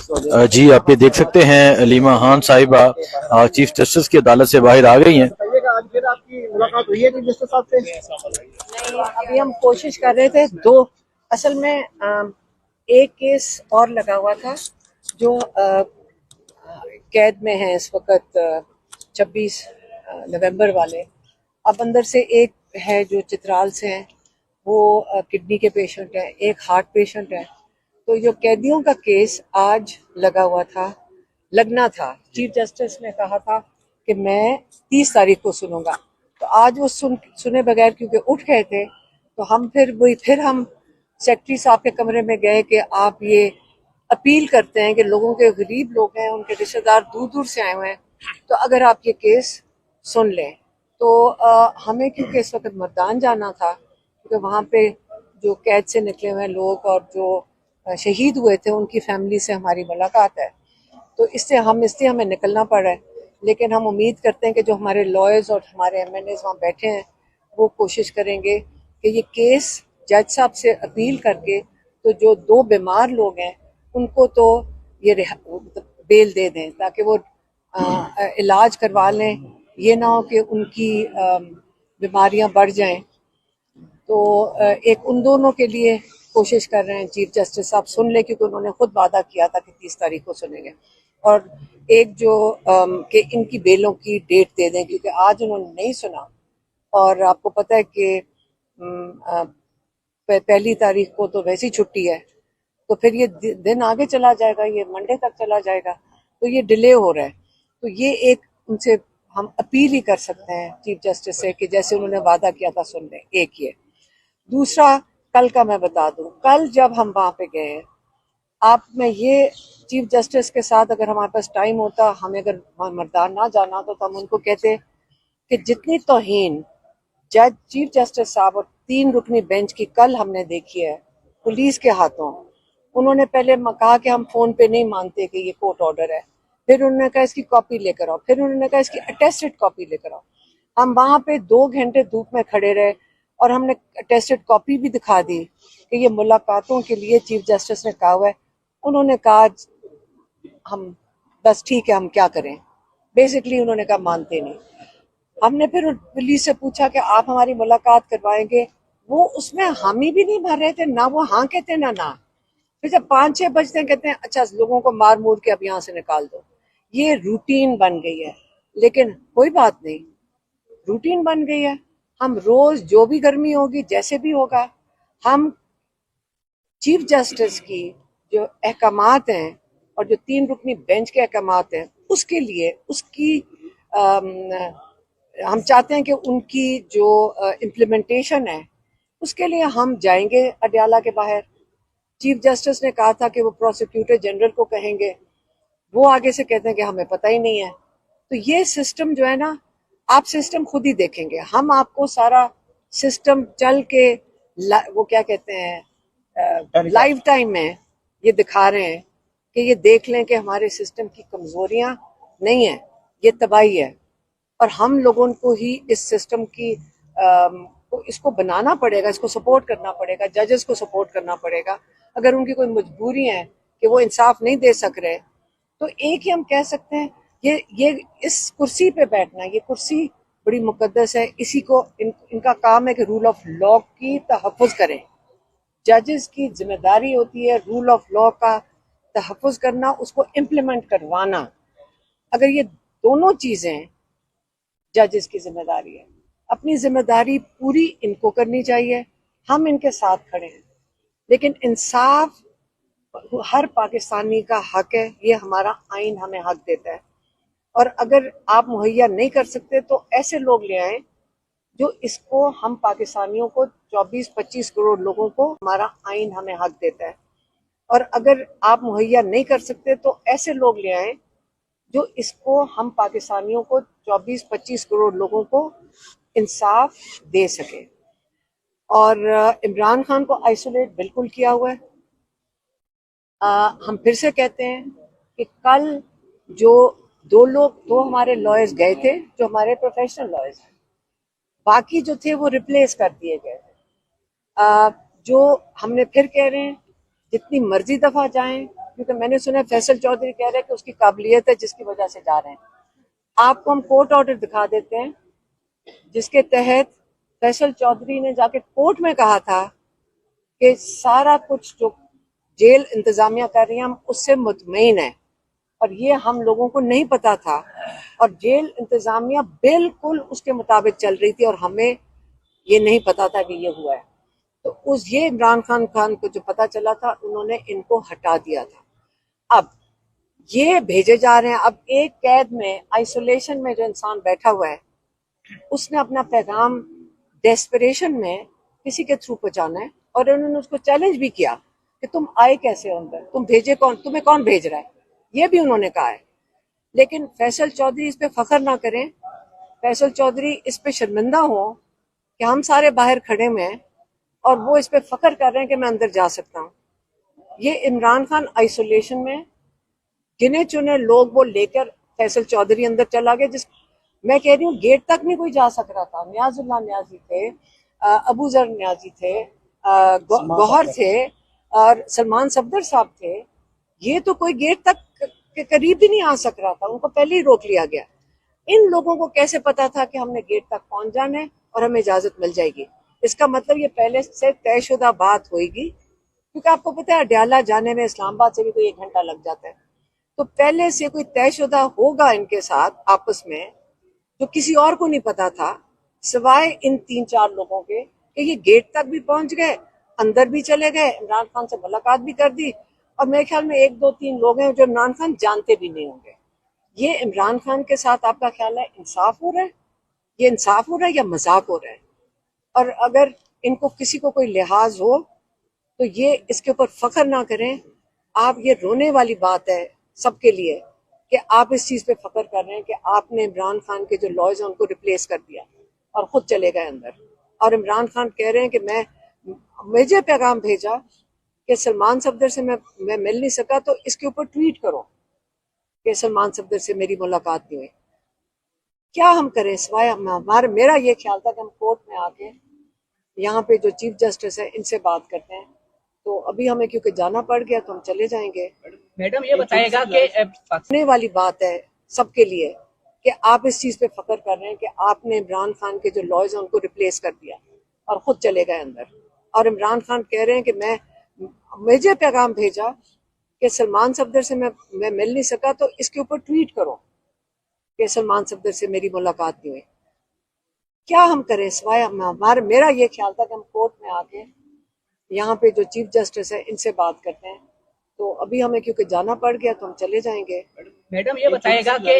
जी, आप ये देख सकते हैं अलीमा खान साहिबा चीफ जस्टिस की अदालत से बाहर आ गई हैं। बताइएगा, आज फिर आपकी मुलाकात हुई है चीफ जस्टिस साहब से? नहीं, अभी हम कोशिश कर रहे थे। दो असल में एक केस और लगा हुआ था जो कैद में है इस वक्त 26 नवंबर वाले। अब अंदर से एक है जो चित्राल से है, वो किडनी के पेशेंट है, एक हार्ट पेशेंट है। तो जो कैदियों का केस आज लगा हुआ था, लगना था, चीफ जस्टिस ने कहा था कि मैं 30 तारीख को सुनूंगा। तो आज वो सुने बगैर क्योंकि उठ गए थे, तो हम फिर हम सेक्रेटरी साहब के कमरे में गए कि आप ये अपील करते हैं कि लोगों के गरीब लोग हैं, उनके रिश्तेदार दूर दूर से आए हुए हैं, तो अगर आप ये केस सुन लें तो हमें क्योंकि इस वक्त मर्दान जाना था, क्योंकि वहाँ पे जो कैद से निकले हुए लोग और जो शहीद हुए थे उनकी फैमिली से हमारी मुलाकात है। तो इसलिए हमें निकलना पड़ रहा है। लेकिन हम उम्मीद करते हैं कि जो हमारे लॉयर्स और हमारे एमएनएस वहाँ बैठे हैं वो कोशिश करेंगे कि ये केस जज साहब से अपील करके तो जो दो बीमार लोग हैं उनको तो ये बेल दे दें ताकि वो इलाज करवा लें। ये ना हो कि उनकी बीमारियां बढ़ जाएं। तो एक उन दोनों के लिए कोशिश कर रहे हैं चीफ जस्टिस साहब सुन ले, क्योंकि उन्होंने खुद वादा किया था कि 30 तारीख को सुनेंगे। और एक जो कि इनकी बेलों की डेट दे दें, क्योंकि आज उन्होंने नहीं सुना। और आपको पता है कि पहली तारीख को तो वैसी छुट्टी है, तो फिर ये दिन आगे चला जाएगा, ये मंडे तक चला जाएगा, तो ये डिले हो रहा है। तो ये एक उनसे हम अपील ही कर सकते हैं चीफ जस्टिस से कि जैसे उन्होंने वादा किया था सुन लें। एक ये दूसरा, कल का मैं बता दूं, कल जब हम वहां पे गए, आप में ये चीफ जस्टिस के साथ अगर हमारे पास टाइम होता, हमें अगर मर्दान ना जाना होता तो हम उनको कहते कि जितनी तौहीन जज चीफ जस्टिस साहब और 3 रुकनी बेंच की कल हमने देखी है पुलिस के हाथों। उन्होंने पहले कहा कि हम फोन पे नहीं मानते कि ये कोर्ट ऑर्डर है, फिर उन्होंने कहा इसकी कॉपी लेकर आओ, फिर उन्होंने कहा इसकी अटेस्टेड कॉपी लेकर आओ। हम वहां पे 2 घंटे धूप में खड़े रहे और हमने अटेस्टेड कॉपी भी दिखा दी कि ये मुलाकातों के लिए चीफ जस्टिस ने कहा हुआ है। उन्होंने कहा हम बस ठीक है, हम क्या करें। बेसिकली उन्होंने कहा मानते नहीं। हमने फिर पुलिस से पूछा कि आप हमारी मुलाकात करवाएंगे, वो उसमें हामी भी नहीं भर रहे थे, ना वो हाँ कहते ना। फिर जब 5-6 बजते हैं कहते हैं अच्छा लोगों को मार मूर के अब यहाँ से निकाल दो। ये रूटीन बन गई है। लेकिन कोई बात नहीं, रूटीन बन गई है। हम रोज जो भी गर्मी होगी, जैसे भी होगा, हम चीफ जस्टिस की जो अहकामात हैं और जो 3 रुकनी बेंच के अहकामात हैं उसके लिए हम चाहते हैं कि उनकी जो इम्प्लीमेंटेशन है उसके लिए हम जाएंगे अडयाला के बाहर। चीफ जस्टिस ने कहा था कि वो प्रोसिक्यूटर जनरल को कहेंगे, वो आगे से कहते हैं कि हमें पता ही नहीं है। तो ये सिस्टम जो है ना, आप सिस्टम खुद ही देखेंगे, हम आपको सारा सिस्टम चल के वो क्या कहते हैं लाइव टाइम में ये दिखा रहे हैं कि ये देख लें कि हमारे सिस्टम की कमजोरियां नहीं है, ये तबाही है। और हम लोगों को ही इस सिस्टम की इसको बनाना पड़ेगा, इसको सपोर्ट करना पड़ेगा, जजेस को सपोर्ट करना पड़ेगा। अगर उनकी कोई मजबूरी है कि वो इंसाफ नहीं दे सक रहे, तो एक ही हम कह सकते हैं ये इस कुर्सी पे बैठना, ये कुर्सी बड़ी मुकद्दस है। इसी को इनका काम है कि रूल ऑफ लॉ की तहफ़्फ़ुज़ करें। जजेस की जिम्मेदारी होती है रूल ऑफ लॉ का तहफ़्फ़ुज़ करना, उसको इम्प्लीमेंट करवाना। अगर ये दोनों चीजें जजेस की जिम्मेदारी है, अपनी जिम्मेदारी पूरी इनको करनी चाहिए, हम इनके साथ खड़े हैं। लेकिन इंसाफ हर पाकिस्तानी का हक है, ये हमारा आइन हमें हक देता है। और अगर आप मुहैया नहीं कर सकते तो ऐसे लोग ले आए जो इसको, हम पाकिस्तानियों को 24-25 करोड़ लोगों को हमारा आइन हमें हक देता है। और अगर आप मुहैया नहीं कर सकते तो ऐसे लोग ले आए जो इसको, हम पाकिस्तानियों को 24-25 करोड़ लोगों को इंसाफ दे सके। और इमरान खान को आइसोलेट बिल्कुल किया हुआ है। हम फिर से कहते हैं कि कल जो दो हमारे लॉयर्स गए थे, जो हमारे प्रोफेशनल लॉयर्स हैं, बाकी जो थे वो रिप्लेस कर दिए गए थे। जो हमने फिर कह रहे हैं जितनी मर्जी दफा जाएं, क्योंकि मैंने सुना है फैसल चौधरी कह रहे हैं कि उसकी काबिलियत है जिसकी वजह से जा रहे हैं। आपको हम कोर्ट ऑर्डर दिखा देते हैं जिसके तहत फैसल चौधरी ने जाके कोर्ट में कहा था कि सारा कुछ जो जेल इंतजामिया कर रही है हम उससे मुतमईन है, और ये हम लोगों को नहीं पता था, और जेल इंतजामिया बिल्कुल उसके मुताबिक चल रही थी और हमें ये नहीं पता था कि ये हुआ है। तो उस ये इमरान खान को जो पता चला था उन्होंने इनको हटा दिया था। अब ये भेजे जा रहे हैं। अब एक कैद में आइसोलेशन में जो इंसान बैठा हुआ है उसने अपना पैगाम डेस्परेशन में किसी के थ्रू पहुंचाना है, और उन्होंने उसको चैलेंज भी किया कि तुम आए कैसे अंदर, तुम भेजे कौन, तुम्हें कौन भेज रहा है, ये भी उन्होंने कहा है। लेकिन फैसल चौधरी इस पे फख्र ना करें, फैसल चौधरी इस पे शर्मिंदा हो कि हम सारे बाहर खड़े हुए हैं और वो इस पे फख्र कर रहे हैं कि मैं अंदर जा सकता हूँ। ये इमरान खान आइसोलेशन में गिने चुने लोग वो लेकर फैसल चौधरी अंदर चला गया, जिस मैं कह रही हूँ गेट तक नहीं कोई जा सक रहा था। न्याजुल्लाह न्याजी थे, अबू जर न्याजी थे, गौहर थे और सलमान सफदर साहब थे। ये तो कोई गेट तक के करीब भी नहीं आ सक रहा था, उनको पहले ही रोक लिया गया। इन लोगों को कैसे पता था कि हमने गेट तक पहुंच जाना है और हमें इजाजत मिल जाएगी? इसका मतलब ये पहले से तयशुदा बात होगी, क्योंकि आपको पता है अडयाला जाने में इस्लामाबाद से भी कोई 1 घंटा लग जाता है। तो पहले से कोई तयशुदा होगा इनके साथ आपस में, जो किसी और को नहीं पता था सिवाय इन 3-4 लोगों के, कि ये गेट तक भी पहुंच गए, अंदर भी चले गए, इमरान खान से मुलाकात भी कर दी, और मेरे ख्याल में 1-2-3 लोग हैं जो इमरान खान जानते भी नहीं होंगे। ये इमरान खान के साथ आपका ख्याल है इंसाफ हो रहा है? ये इंसाफ हो रहा है या मजाक हो रहा है? और अगर इनको किसी को कोई लिहाज हो तो ये इसके ऊपर फख्र ना करें। आप, ये रोने वाली बात है सबके लिए कि आप इस चीज पे फख्र कर रहे हैं कि आपने इमरान खान के जो लॉयज हैं उनको रिप्लेस कर दिया और खुद चले गए अंदर। और इमरान खान कह रहे हैं कि मुझे पैगाम भेजा कि सलमान सफदर से मैं मिल नहीं सका, तो इसके ऊपर ट्वीट करो कि सलमान सफदर से मेरी मुलाकात नहीं हुई। क्या हम करें सिवाय हमारा, मेरा ये ख्याल था कि हम कोर्ट में आके यहाँ पे जो चीफ जस्टिस है इनसे बात करते हैं। तो अभी हमें क्योंकि जाना पड़ गया तो हम चले जाएंगे। मैडम ये बताएगा कि होने वाली बात है सबके लिए कि आप इस चीज पे फख्र कर रहे हैं कि आपने इमरान खान के जो लॉयज हैं उनको रिप्लेस कर दिया और खुद चले गए अंदर। और इमरान खान कह रहे हैं कि मुझे पैगाम भेजा कि सलमान सफदर से मैं मिल नहीं सका, तो इसके ऊपर ट्वीट करो कि सलमान सफदर से मेरी मुलाकात नहीं हुई। क्या हम करें सिवाय हमारा, मेरा ये ख्याल था कि हम कोर्ट में आके यहाँ पे जो चीफ जस्टिस है इनसे बात करते हैं। तो अभी हमें क्योंकि जाना पड़ गया तो हम चले जाएंगे। मैडम ये बताएगा कि